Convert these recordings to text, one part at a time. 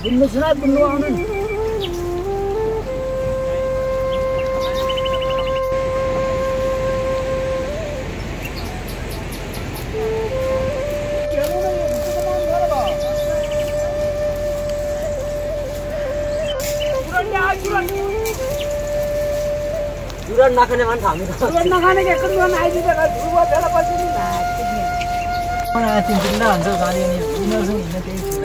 बुन्नु सुना बुन्नु आउनु जुरान नखाने मान्छे हामी त जुरान नखाने के जुरान आइदिन्छ धुवा बेला पछि नि मलाई चिन्दिन हुन्छ गाडी अनि उनीहरुसँग हिँड्न केही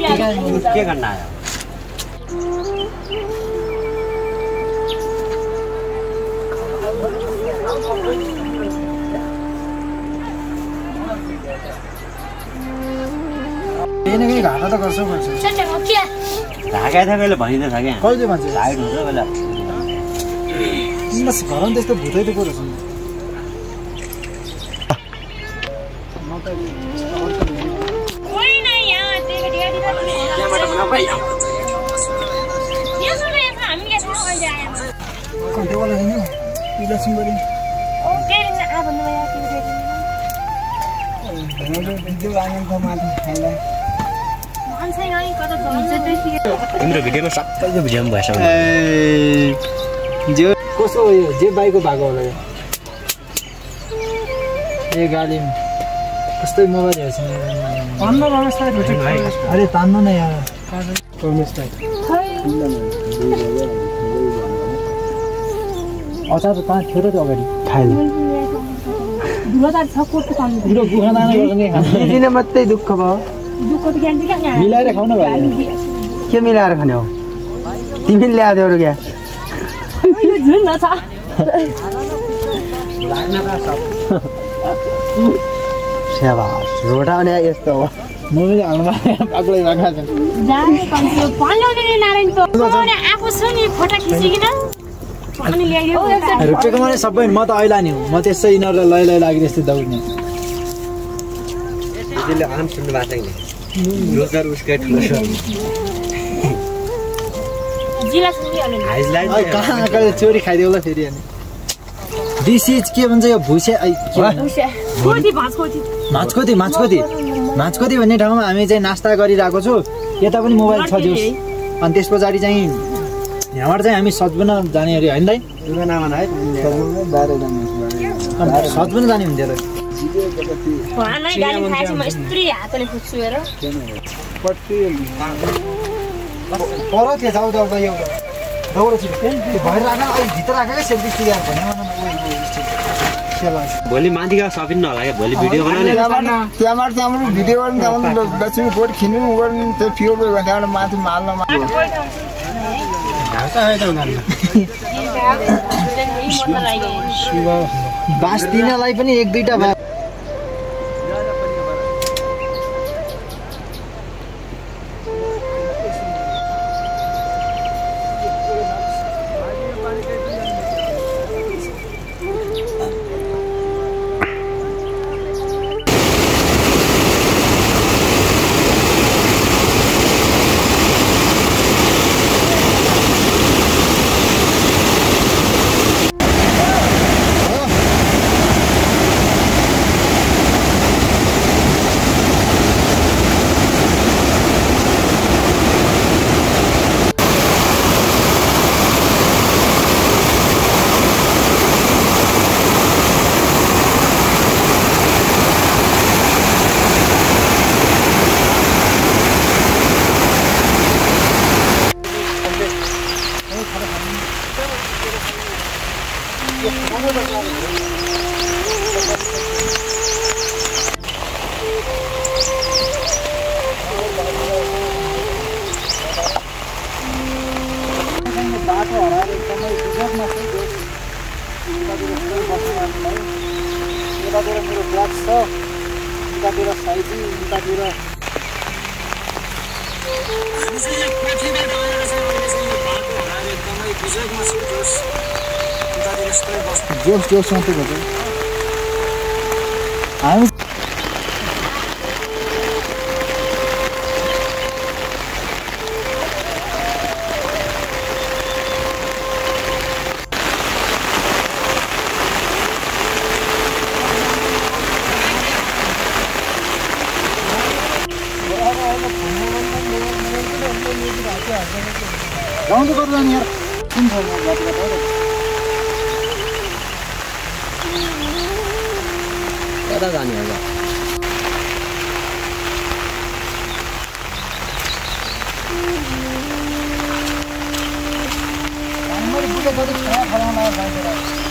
के गर्न आयो एनेकै घाटा त गर्छौ भन्छ ढाका छ कहिले भनिन्छ के कहिले भन्छ हाइट हुन्छ बेला बस घरमा त्यस्तो भुतै त कुरा छ तिम्रो भिडियोमा सबैको भिडियोमा भएछ जे कसो हो यो जे बाइकको भागो होला यो ए गाडी कस्तै मोबाइल हेर्छ तान्न व्यवस्था अरे तान्न न यार अचार त ता थियो त अगाडि खाएन दिने मात्रै दुःख भयो मिलाएर खाउन भयो के मिलाएर खाने हो तिमीले ल्याएको क्या स्याबास रोटा भने यस्तो हो म पनि हाल्नु बाक्लै बाक्ला छ रुपेको मैले सबै म त अहिले नि म त्यसै यिनीहरूलाई लै लागि त्यस्तै दौड्ने त्यसले आम सुन्नु भएको छैन रोजगार उसकै ठुलो छ कहाँ कहिले चोरी खाइदियो होला फेरि अनि दिस इज के भन्छ यो भुसे माछकोती भन्ने ठाउँमा हामी चाहिँ नास्ता गरिरहेको छु यता पनि मोबाइल छ जोस् अनि त्यस पछाडि चाहिँ यहाँबाट चाहिँ हामी सजबुन जाने अरे होइन दाइ सजबुन जाने हुन्थ्यो पर थियो जाउँ जाउँदा यो दौडो भएर राख्न अहिले भित्र राखेकै सेल्फी स्टिक भोलि माथिका सपिन्न होला क्या भोलि भिडियो बनाउने त्यहाँबाट भिडियो गर्ने त्यहाँबाट लक्ष्मी बोट खिच्नु गर्ने त्यो फ्युल भयो त्यहाँबाट माथि माल्न बाँस दिनलाई पनि एक दुईटा भयो यतातिर मेरो ब्याग छ यतातिर साइजी यतातिर जोस जोस मात्रै भन्छ हामी गाउँ चाहिँ कति जाने यार कुन छ कता जाने होला बुढो कति खाना खाना